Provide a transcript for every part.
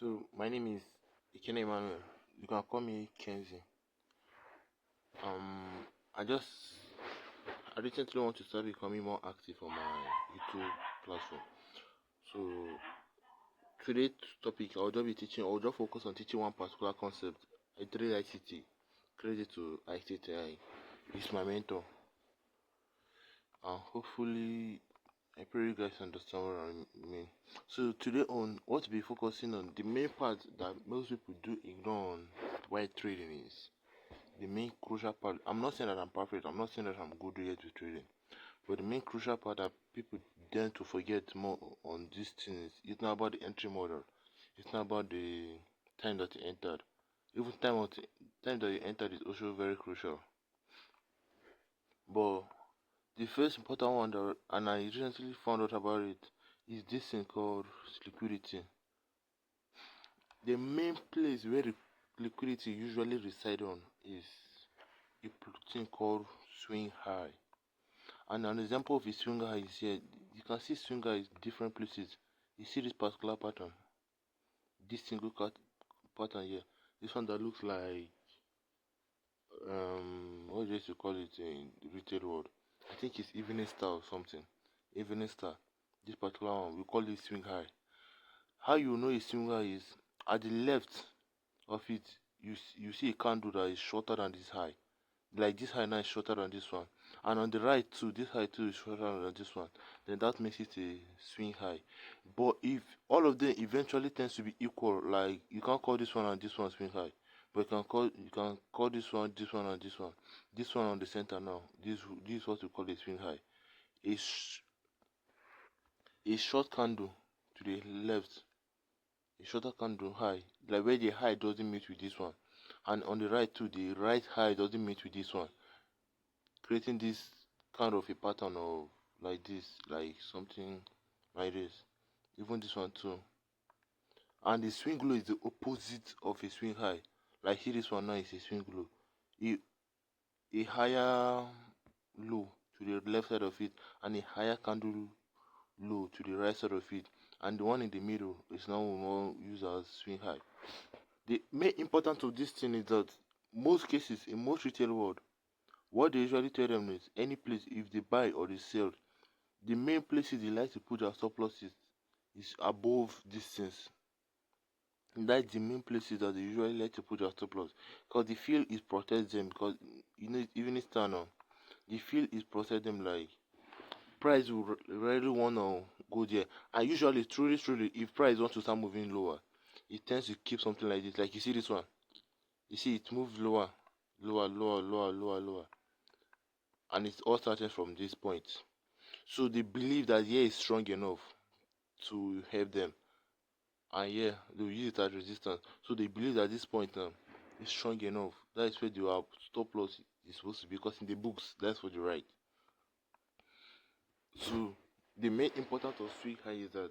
So my name is Ikene Emmanuel. You can call me Kenzie. I recently want to start becoming more active on my YouTube platform. So today's topic I'll just focus on teaching one particular concept. I trade ICT. Credit to ICT. He's my mentor. And hopefully I pray you guys understand what I mean. So today on what we'll be focusing on, the main part that most people do ignore on why trading is the main crucial part. I'm not saying that I'm perfect, I'm not saying that I'm good yet with trading, but the main crucial part that people tend to forget more on these things, it's not about the entry model, it's not about the time that you entered. Even time that you entered is also very crucial. But the first important one that, and I recently found out about it, is this thing called liquidity. The main place where liquidity usually reside on is a thing called swing high. And an example of a swing high is here. You can see swing high in different places. You see this particular pattern, this single cut pattern here. This one that looks like what do you call it in the retail world? I think it's evening star or something. Evening star. This particular one we call it swing high. How you know a swing high is at the left of it. You see a candle that is shorter than this high. Like this high now is shorter than this one, and on the right too, this high too is shorter than this one. Then that makes it a swing high. But if all of them eventually tends to be equal, like you can't call this one and this one swing high, but you can call this one, and this one on the center now. This is what we call a swing high. A a short candle to the left, a shorter candle high, like where the high doesn't meet with this one, and on the right too, the right high doesn't meet with this one, creating this kind of a pattern of like this, like something like this. Even this one too. And the swing low is the opposite of a swing high. Like here, this one now is a swing low. A, a higher low to the left side of it, and a higher candle low to the right side of it. And the one in the middle is now more used as swing high. The main importance of this thing is that most cases in most retail world, what they usually tell them is any place if they buy or they sell, the main places they like to put their stop losses is above distance. That's the main places that they usually like to put their stop loss, because the feel is protect them, because you know even it's now the feel is protect them, like price will rarely wanna go there. And usually truly if price wants to start moving lower, it tends to keep something like this. Like you see this one, you see it moves lower, and it's all starting from this point. So they believe that here is strong enough to help them, and yeah, they'll use it as resistance. So they believe that this point now is strong enough. That is where their stop loss is supposed to be, because in the books that's what they write. So the main importance of swing high is that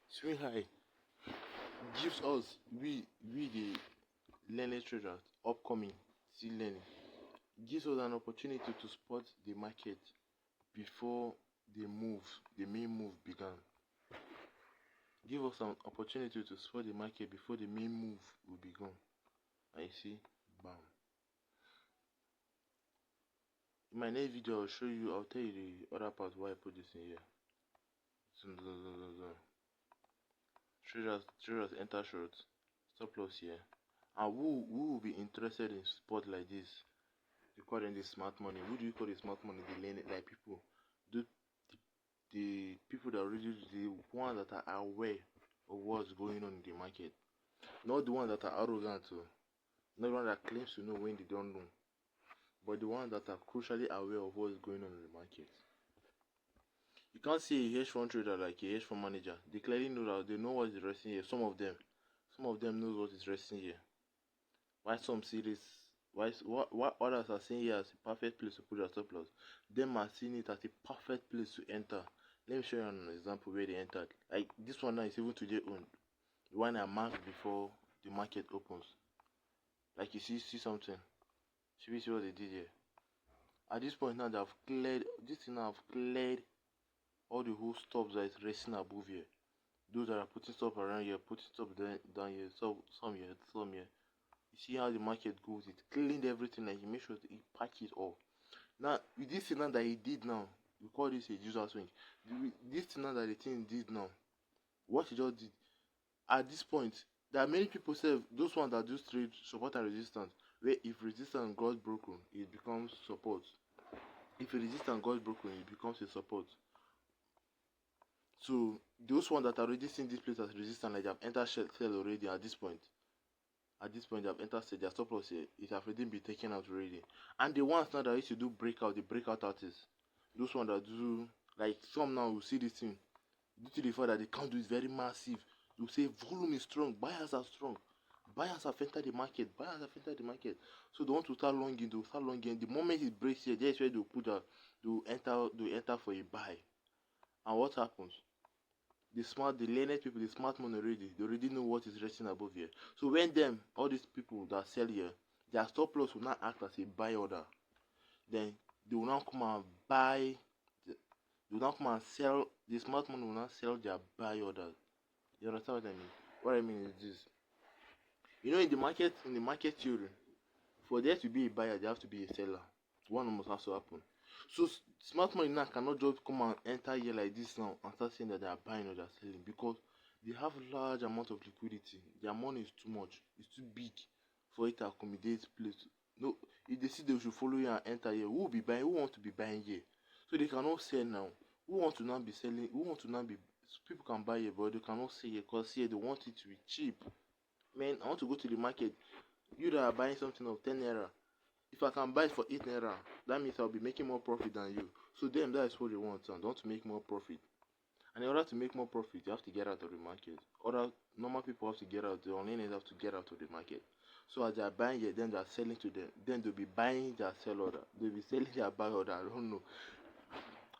swing high gives us, we the learning traders upcoming still learning, gives us an opportunity to spot the market before the main move began. Give us an opportunity to spot the market before the main move will begin. I see, bam. In my next video, I'll tell you the other part why I put this in here. Traders enter short, stop loss here. And who will be interested in spot like this? You call them the smart money. Who do you call the smart money? The learning, like people. Do the people that really, the ones that are aware of what's going on in the market, not the ones that are arrogant too, not the one that claims to know when they don't know, but the ones that are crucially aware of what's going on in the market. You can't see a hedge fund trader like a hedge fund manager. They clearly know that they know what is resting here. Some of them knows what is resting here. Why some see this? Why others are seeing it as a perfect place to put their stop loss? Them are seeing it as a perfect place to enter. Let me show you an example where they entered. Like this one now is even today owned. The one I marked before the market opens. Like you see something. Should we see what they did here? At this point now they have cleared all the whole stops that is resting above here. Those that are putting stuff around here, putting stuff down here, some here, some here. You see how the market goes. It cleaned everything and he made sure he packed it all. Now, with this thing now that he did now, we call this a user swing. This thing now that the thing did now, what he just did, at this point, there are many people say those ones that do trade support and resistance, where if resistance got broken, it becomes support. If a resistance got broken, it becomes a support. So those ones that are already seeing this place as resistance, like they have entered sell already at this point. At this point, they have entered sell, their stop loss here, it have already been taken out already. And the ones now that used to do breakout, the breakout artists, those ones that do, like some now will see this thing, due to the fact that the candle is very massive, you say volume is strong, buyers are strong, buyers have entered the market, buyers have entered the market. So they want to start longing, they'll start longing. The moment it breaks here, that's where they'll put that, they'll enter for a buy. And what happens? The learned people, the smart money they already know what is resting above here. So when all these people that sell here, their stop loss will not act as a buy order. Then they will now come and buy, they will now come and sell, the smart money will not sell their buy orders. You understand what I mean? What I mean is this. You know, in the market theory, for there to be a buyer, there have to be a seller. One must have to happen. So smart money now cannot just come and enter here like this now and start saying that they are buying or they are selling, because they have large amount of liquidity. Their money is too much. It's too big for it to accommodate place. No, if they see they should follow you and enter here, who will be buying? Who wants to be buying here? So they cannot sell now. Who want to now be selling? Who want to now be? People can buy here, but they cannot sell here because here they want it to be cheap. Man, I want to go to the market. You that are buying something of 10 naira, if I can buy it for 8 naira, that means I'll be making more profit than you. So them, that is what they want, and don't make more profit. And in order to make more profit, you have to get out of the market. Other normal people have to get out. The online have to get out of the market. So as they are buying it, then they are selling to them. Then they'll be buying their sell order. They'll be selling their buy order. I don't know.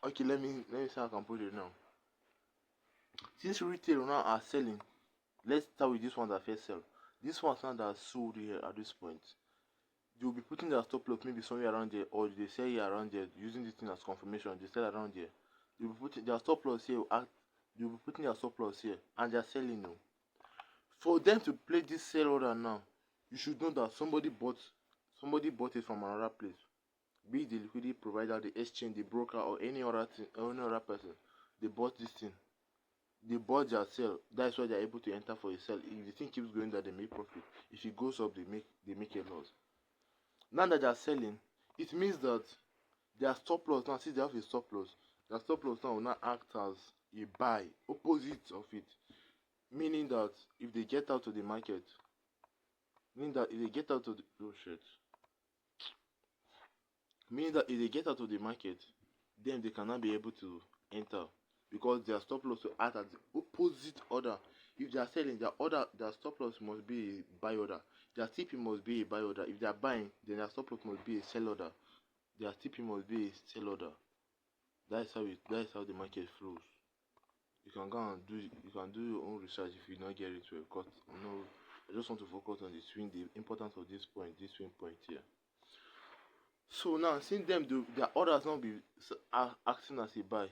Okay, let me see how I can put it now. Since retail now are selling, let's start with this one that first sell. This one's now that are sold here at this point. They will be putting their stop loss maybe somewhere around there, or they sell here around there using this thing as confirmation. They sell around there. They will be putting their stop loss here. They will be putting their stop loss here, and they are selling now. For them to play this sell order now, you should know that somebody bought it from another place, be it the liquidity provider, the exchange, the broker, or any other thing, or any other person. They bought this thing. They bought their sell. That's why they are able to enter for a sell. If the thing keeps going down, they make profit. If it goes up, they make a loss. Now that they are selling, it means that their stop loss now, since they have a stop loss, their stop loss now will not act as a buy, opposite of it. Meaning that if they get out of the market, meaning that if they get out of the market, then they cannot be able to enter, because their stop loss will act as the opposite order. If they are selling, their stop loss must be a buy order. Their TP must be a buy order. If they are buying, then their stop loss must be a sell order. Their TP must be a sell order. That is how the market flows. You can go and do your own research if you not get it well. Because I just want to focus on the importance of this swing point here. So now, seeing them their orders not be acting as a buy.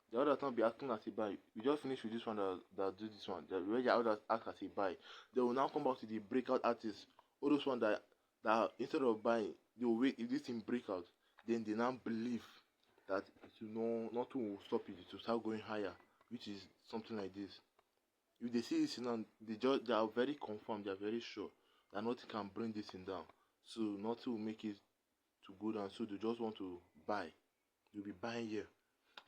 The others not be acting as a buy. We just finished with this one that do this one. Where the others act as a buy. They will now come back to the breakout artists. All those ones that instead of buying, they will wait if this thing break out. Then they now believe that nothing will stop it. It will start going higher, which is something like this. If they see this thing now, they are very confirmed. They are very sure that nothing can bring this thing down. So nothing will make it to go down. So they just want to buy. They'll be buying here.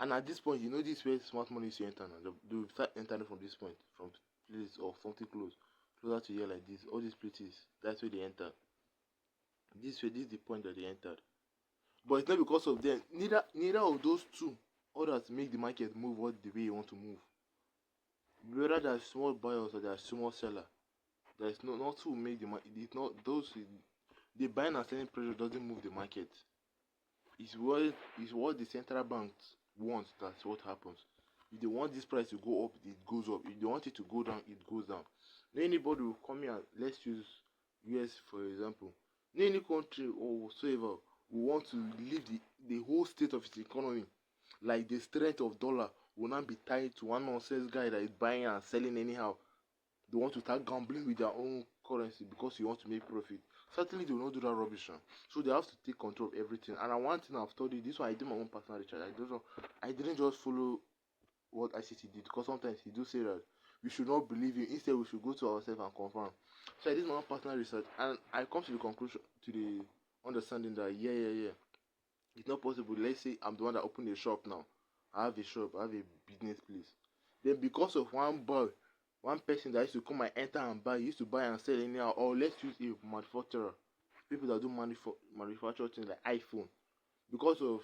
And at this point, this where smart money is to enter now. They will start entering from this point, from place or something closer to here like this. All these places, that's where they enter. This is the point that they entered. But it's not because of them. Neither of those two orders make the market move the way you want to move. Whether there are small buyers or there are small seller, there is not to make the market. It's not those. The buying and selling pressure doesn't move the market. It's what the central banks want. That's what happens. If they want this price to go up, it goes up. If they want it to go down, it goes down. No anybody will come here. Let's use US for example. No any country or whatsoever will want to leave the whole state of its economy, like the strength of dollar, will not be tied to one nonsense guy that is buying and selling anyhow. They want to start gambling with their own currency because you want to make profit. Certainly they will not do that rubbish. So they have to take control of everything. And one thing I've studied, this one I did my own personal research. I didn't just follow what ICT did, because sometimes he do say that we should not believe him. Instead, we should go to ourselves and confirm. So I did my own personal research, and I come to the conclusion, to the understanding that yeah, it's not possible. Let's say I'm the one that opened a shop now. I have a shop, I have a business place. Then because of one boy, one person that used to come and enter and buy, used to buy and sell anyhow, or let's use a manufacturer, people that do manufacture things like iPhone. Because of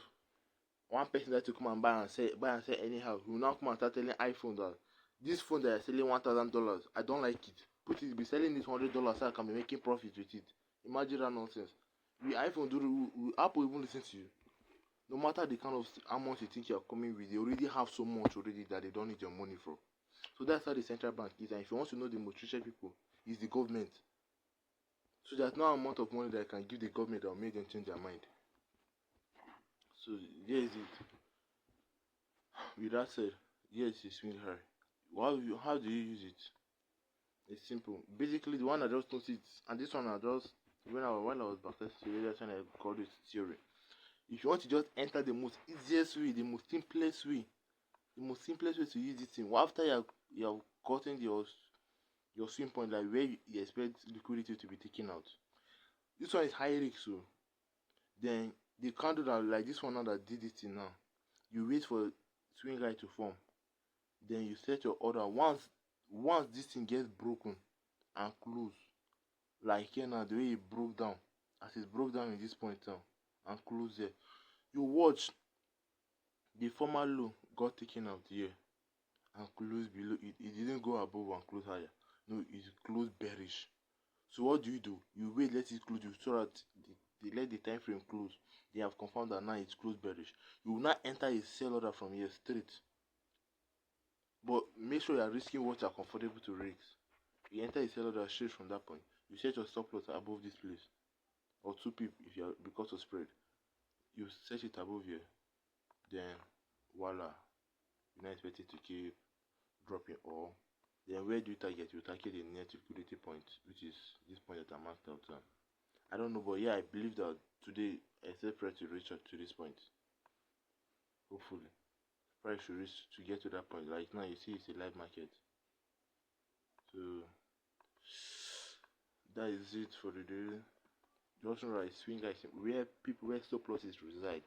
one person that to come and buy and sell anyhow, he will now come and start telling iPhone that this phone that is selling $1,000, I don't like it. Be selling this $100 so I can be making profit with it. Imagine that nonsense. Apple even listen to you. No matter the kind of amount you think you are coming with, they already have so much already that they don't need your money for. So that's how the central bank is. And if you want to know the most treated people, it's the government. So there's no amount of money that I can give the government that will make them change their mind. So here is it. With that said, yes, it's swing high. How do you use it? It's simple. Basically, the one I just noticed, and this one I just while I was backtesting, that's when I called it theory. If you want to just enter the most easiest way, the most simplest way to use this thing, after you have gotten your swing point, like where you expect liquidity to be taken out. This one is high risk, so then the candle that like this one now that did it now, you wait for swing high to form, then you set your order. Once this thing gets broken and close, like here now, the way it broke down, as it broke down in this point now and close there, you watch the former low got taken out here and close below it. It didn't go above and close higher. No, it closed bearish. So what do? You wait, let it close, so that they let the time frame close. They have confirmed that now it's closed bearish. You will not enter a sell order from here straight. But make sure you are risking what you are comfortable to risk. You enter a sell order straight from that point. You set your stop loss above this place, or 2 pip if you are, because of spread. You set it above here. Then voila, you're not expected to keep dropping all. Then where do you target? You target the net liquidity point, which is this point that I marked out. I don't know, but yeah, I believe that today I set price to reach out to this point. Hopefully, price should reach to get to that point. Like now, you see, it's a live market. So that is it for the day. Just remember, swing guys, where stop losses reside.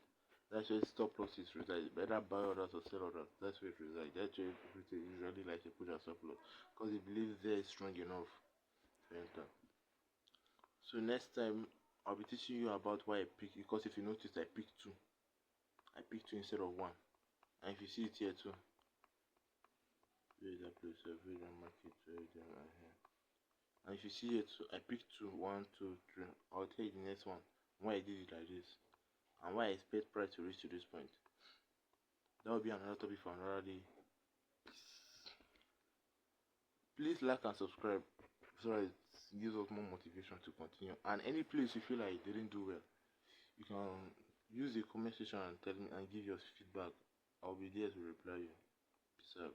That's where stop losses reside. Better buy orders or sell orders. That's where it resides. That's where people usually like to put a stop loss, because they believe there is strong enough to enter. So next time I'll be teaching you about why I pick, because if you notice I picked 2. I picked 2 instead of 1. And if you see it here too, where is that place? Market, and if you see it too, I picked 2, 1, 2, 3. I'll tell you the next one why I did it like this, and why I expect price to reach to this point. That will be another topic for another day. Please like and subscribe so that it gives us more motivation to continue. And any place you feel like you didn't do well, you can use the comment section and tell me and give your feedback. I'll be there to reply you. Peace out.